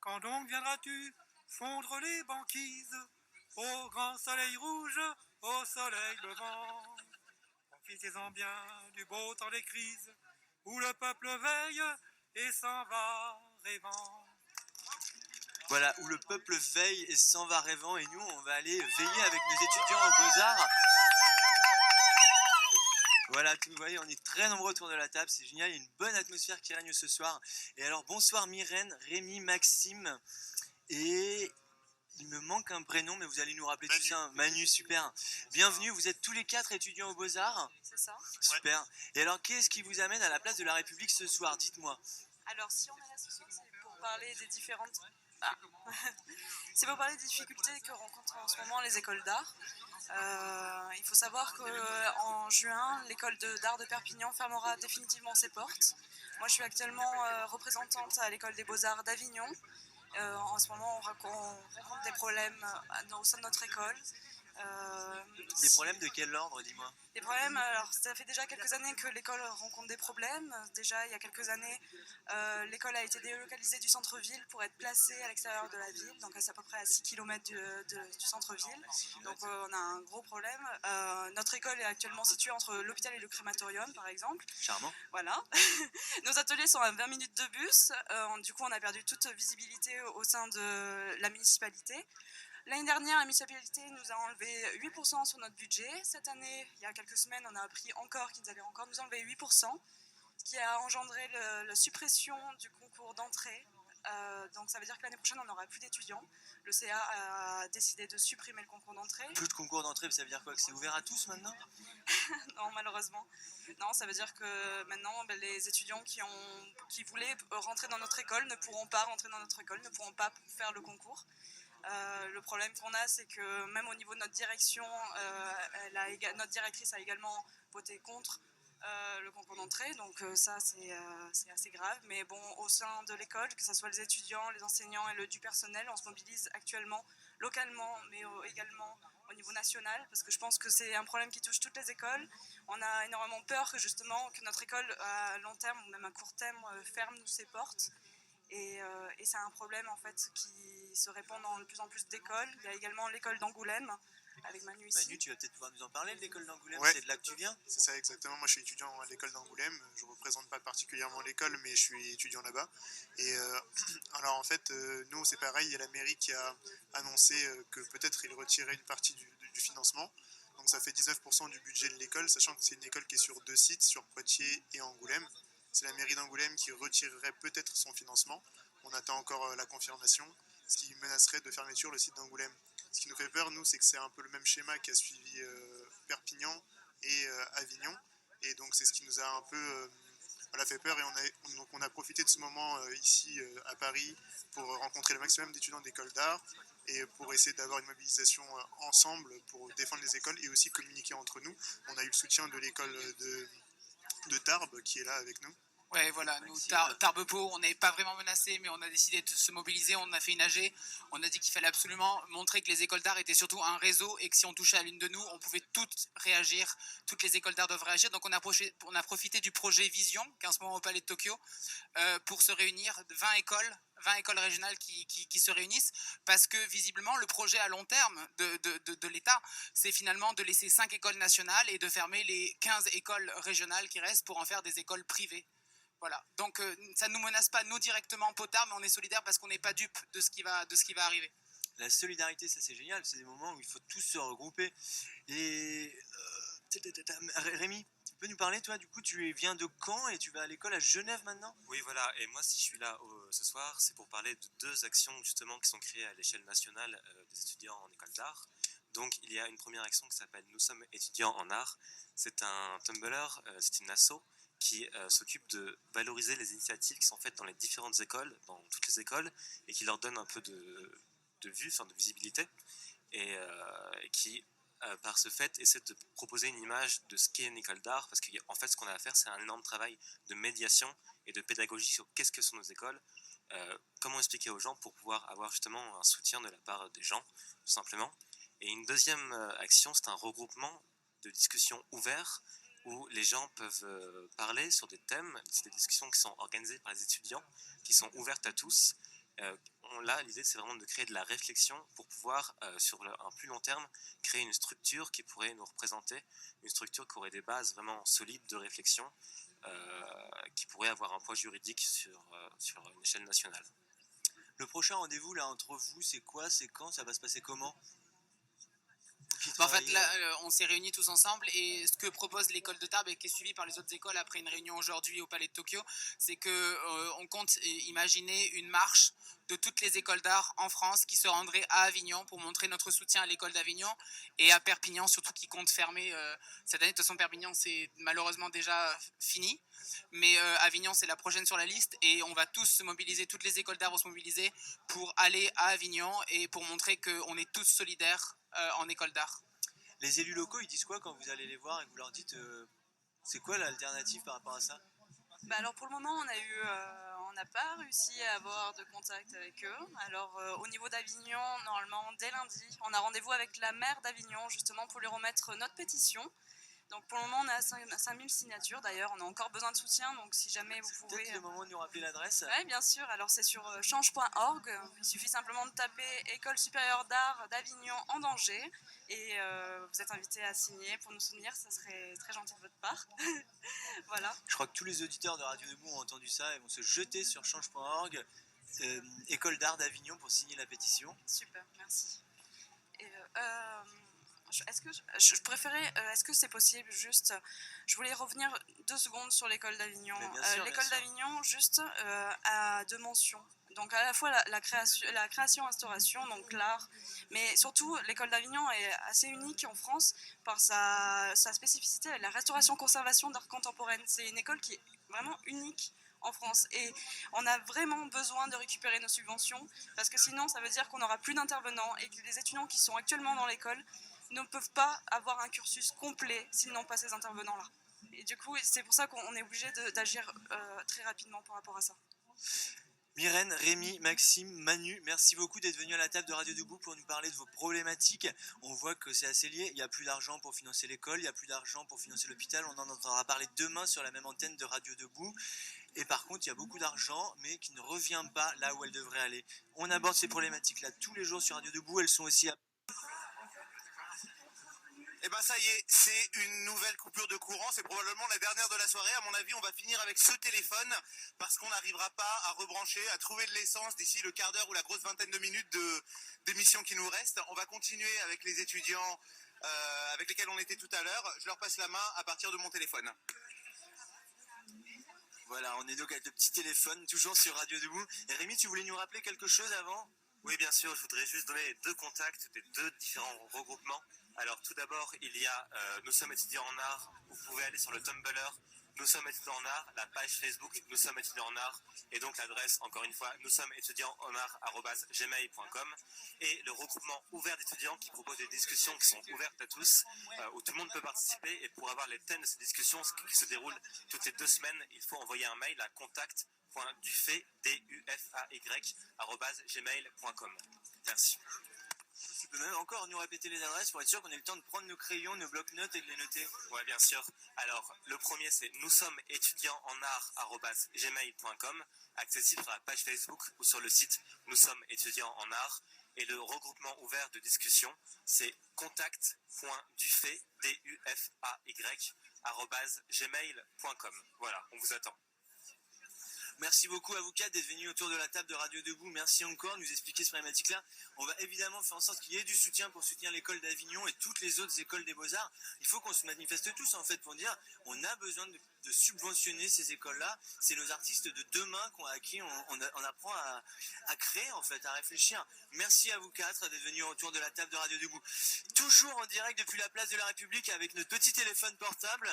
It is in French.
Quand donc viendras-tu fondre les banquises au grand soleil rouge, au soleil levant? Profitez-en bien du beau temps des crises où le peuple veille et s'en va rêvant. Voilà, où le peuple veille et s'en va rêvant, et nous on va aller veiller avec nos étudiants aux Beaux-Arts. Voilà, vous voyez, on est très nombreux autour de la table, c'est génial, il y a une bonne atmosphère qui règne ce soir. Et alors bonsoir Myrène, Rémi, Maxime, et il me manque un prénom, mais vous allez nous rappeler Manu. tout ça. Manu, super. Bienvenue, vous êtes tous les 4 étudiants aux Beaux-Arts. C'est ça. Super. Ouais. Et alors, qu'est-ce qui vous amène à la place de la République ce soir? Dites-moi. Alors, si on est là ce soir, c'est pour parler des différentes... Ah. C'est pour parler des difficultés que rencontrent en ce moment les écoles d'art. Il faut savoir qu'en juin, l'école d'art de Perpignan fermera définitivement ses portes. Moi, je suis actuellement représentante à l'école des Beaux-Arts d'Avignon. En ce moment, on rencontre des problèmes au sein de notre école. Des problèmes de quel ordre, dis-moi? Des problèmes, alors ça fait déjà quelques années que l'école rencontre des problèmes. Déjà, il y a quelques années, l'école a été délocalisée du centre-ville pour être placée à l'extérieur de la ville, donc c'est à peu près à 6 km du centre-ville. Donc on a un gros problème. Notre école est actuellement située entre l'hôpital et le crématorium, par exemple. Charmant. Voilà. Nos ateliers sont à 20 minutes de bus. Du coup, on a perdu toute visibilité au sein de la municipalité. L'année dernière, la municipalité nous a enlevé 8% sur notre budget. Cette année, il y a quelques semaines, on a appris encore qu'ils allaient encore nous enlever 8%, ce qui a engendré la suppression du concours d'entrée. Donc ça veut dire que l'année prochaine, on n'aura plus d'étudiants. Le CA a décidé de supprimer le concours d'entrée. Plus de concours d'entrée, ça veut dire quoi? Que c'est ouvert à tous maintenant? Non, malheureusement. Non, ça veut dire que maintenant, les étudiants qui voulaient rentrer dans notre école ne pourront pas rentrer dans notre école, ne pourront pas faire le concours. Le problème qu'on a, c'est que même au niveau de notre direction, notre directrice a également voté contre le concours d'entrée, donc ça c'est assez grave. Mais bon, au sein de l'école, que ce soit les étudiants, les enseignants et du personnel, on se mobilise actuellement localement, mais également au niveau national, parce que je pense que c'est un problème qui touche toutes les écoles. On a énormément peur que justement que notre école à long terme ou même à court terme ferme ses portes. Et c'est un problème en fait qui se répand dans de plus en plus d'écoles. Il y a également l'école d'Angoulême avec Manu ici. Manu, tu vas peut-être pouvoir nous en parler de l'école d'Angoulême, Ouais. C'est de là que tu viens? C'est ça exactement, moi je suis étudiant à l'école d'Angoulême, je ne représente pas particulièrement l'école mais je suis étudiant là-bas. Et alors en fait nous c'est pareil, il y a la mairie qui a annoncé que peut-être il retirait une partie du financement. Donc ça fait 19% du budget de l'école, sachant que c'est une école qui est sur 2 sites, sur Poitiers et Angoulême. C'est la mairie d'Angoulême qui retirerait peut-être son financement. On attend encore la confirmation, ce qui menacerait de fermeture le site d'Angoulême. Ce qui nous fait peur, nous, c'est que c'est un peu le même schéma qu'a suivi Perpignan et Avignon. Et donc c'est ce qui nous a un peu fait peur. Et on a profité de ce moment ici à Paris pour rencontrer le maximum d'étudiants d'écoles d'art et pour essayer d'avoir une mobilisation ensemble pour défendre les écoles et aussi communiquer entre nous. On a eu le soutien de l'école de Tarbes qui est là avec nous. Ouais, voilà, nous, Tarbes-Pau, on n'est pas vraiment menacés, mais on a décidé de se mobiliser, on a fait une AG, on a dit qu'il fallait absolument montrer que les écoles d'art étaient surtout un réseau et que si on touchait à l'une de nous, on pouvait toutes réagir, toutes les écoles d'art doivent réagir. Donc on a profité du projet Vision, qui est en ce moment au Palais de Tokyo, pour se réunir, 20 écoles régionales qui se réunissent, parce que visiblement le projet à long terme de l'État, c'est finalement de laisser 5 écoles nationales et de fermer les 15 écoles régionales qui restent pour en faire des écoles privées. Voilà, donc ça ne nous menace pas nous directement Potard, mais on est solidaires parce qu'on n'est pas dupe de ce qui va arriver. La solidarité, ça c'est génial, c'est des moments où il faut tous se regrouper. Et Rémi, tu peux nous parler, toi, du coup, tu viens de Caen et tu vas à l'école à Genève maintenant? Oui, voilà, et moi si je suis là ce soir, c'est pour parler de 2 actions justement qui sont créées à l'échelle nationale des étudiants en école d'art. Donc il y a une première action qui s'appelle Nous sommes étudiants en art. C'est un Tumblr, c'est une asso qui s'occupe de valoriser les initiatives qui sont faites dans les différentes écoles, dans toutes les écoles, et qui leur donne un peu de vue, enfin de visibilité, et qui, par ce fait, essaie de proposer une image de ce qu'est une école d'art, parce qu'en fait, ce qu'on a à faire, c'est un énorme travail de médiation et de pédagogie sur qu'est-ce que sont nos écoles, comment expliquer aux gens pour pouvoir avoir justement un soutien de la part des gens, tout simplement. Et une deuxième action, c'est un regroupement de discussions ouvertes, où les gens peuvent parler sur des thèmes, c'est des discussions qui sont organisées par les étudiants, qui sont ouvertes à tous. là, l'idée c'est vraiment de créer de la réflexion pour pouvoir, sur un plus long terme, créer une structure qui pourrait nous représenter, une structure qui aurait des bases vraiment solides de réflexion, qui pourrait avoir un poids juridique sur une échelle nationale. Le prochain rendez-vous là entre vous, c'est quoi? C'est quand? Ça va se passer comment? En fait, là, on s'est réunis tous ensemble et ce que propose l'école de Tarbes et qui est suivi par les autres écoles après une réunion aujourd'hui au Palais de Tokyo, c'est qu'on compte imaginer une marche de toutes les écoles d'art en France qui se rendraient à Avignon pour montrer notre soutien à l'école d'Avignon et à Perpignan surtout qui compte fermer cette année. De toute façon, Perpignan c'est malheureusement déjà fini, mais Avignon c'est la prochaine sur la liste et on va tous se mobiliser, toutes les écoles d'art vont se mobiliser pour aller à Avignon et pour montrer qu'on est tous solidaires en école d'art. Les élus locaux, ils disent quoi quand vous allez les voir et que vous leur dites c'est quoi l'alternative par rapport à ça? Alors pour le moment, on n'a pas réussi à avoir de contact avec eux. Alors au niveau d'Avignon, normalement dès lundi, on a rendez-vous avec la maire d'Avignon justement pour lui remettre notre pétition. Donc pour le moment, on a 5000 signatures. D'ailleurs, on a encore besoin de soutien. Donc si jamais vous pouvez... Peut-être le moment de nous rappeler l'adresse. Oui, bien sûr. Alors c'est sur change.org. Il suffit simplement de taper École supérieure d'art d'Avignon en danger. Et vous êtes invités à signer pour nous soutenir. Ça serait très gentil de votre part. Voilà. Je crois que tous les auditeurs de Radio Debout ont entendu ça et vont se jeter sur change.org, École d'art d'Avignon pour signer la pétition. Super, merci. Et, je préférais, est-ce que c'est possible juste, je voulais revenir 2 secondes sur l'école d'Avignon. L'école d'Avignon, juste a 2 mentions. Donc à la fois la création-restauration, donc l'art, mais surtout l'école d'Avignon est assez unique en France par sa spécificité, la restauration-conservation d'art contemporaine. C'est une école qui est vraiment unique en France et on a vraiment besoin de récupérer nos subventions parce que sinon ça veut dire qu'on n'aura plus d'intervenants et que les étudiants qui sont actuellement dans l'école ne peuvent pas avoir un cursus complet s'ils n'ont pas ces intervenants-là. Et du coup, c'est pour ça qu'on est obligé d'agir très rapidement par rapport à ça. Myrène, Rémi, Maxime, Manu, merci beaucoup d'être venus à la table de Radio Debout pour nous parler de vos problématiques. On voit que c'est assez lié, il n'y a plus d'argent pour financer l'école, il n'y a plus d'argent pour financer l'hôpital, on en entendra parler demain sur la même antenne de Radio Debout. Et par contre, il y a beaucoup d'argent, mais qui ne revient pas là où elle devrait aller. On aborde ces problématiques-là tous les jours sur Radio Debout, elles sont aussi... Et ben ça y est, c'est une nouvelle coupure de courant, c'est probablement la dernière de la soirée. À mon avis, on va finir avec ce téléphone parce qu'on n'arrivera pas à rebrancher, à trouver de l'essence d'ici le quart d'heure ou la grosse vingtaine de minutes d'émission qui nous reste. On va continuer avec les étudiants avec lesquels on était tout à l'heure. Je leur passe la main à partir de mon téléphone. Voilà, on est donc avec le petit téléphone, toujours sur Radio Debout. Et Rémi, tu voulais nous rappeler quelque chose avant ? Oui, bien sûr, je voudrais juste donner 2 contacts des 2 différents regroupements. Alors tout d'abord, il y a Nous sommes étudiants en art, vous pouvez aller sur le Tumblr, Nous sommes étudiants en art, la page Facebook, Nous sommes étudiants en art, et donc l'adresse, encore une fois, nous sommes étudiants en art@gmail.com, et le regroupement ouvert d'étudiants qui propose des discussions qui sont ouvertes à tous, où tout le monde peut participer, et pour avoir les thèmes de ces discussions qui se déroulent toutes les 2 semaines, il faut envoyer un mail à contact.dufay@gmail.com. Merci. Tu peux même encore nous répéter les adresses pour être sûr qu'on ait le temps de prendre nos crayons, nos blocs-notes et de les noter. Ouais, bien sûr. Alors, le premier, c'est nous sommes étudiants en art@gmail.com, accessible sur la page Facebook ou sur le site nous sommes étudiants en art. Et le regroupement ouvert de discussion, c'est contact.dufay@gmail.com. Voilà, on vous attend. Merci beaucoup à vous 4 d'être venus autour de la table de Radio Debout. Merci encore de nous expliquer cette problématique-là. On va évidemment faire en sorte qu'il y ait du soutien pour soutenir l'école d'Avignon et toutes les autres écoles des Beaux-Arts. Il faut qu'on se manifeste tous en fait pour dire on a besoin de subventionner ces écoles-là. C'est nos artistes de demain à qui on apprend à créer en fait, à réfléchir. Merci à vous 4 d'être venus autour de la table de Radio Debout. Toujours en direct depuis la place de la République avec notre petit téléphone portable.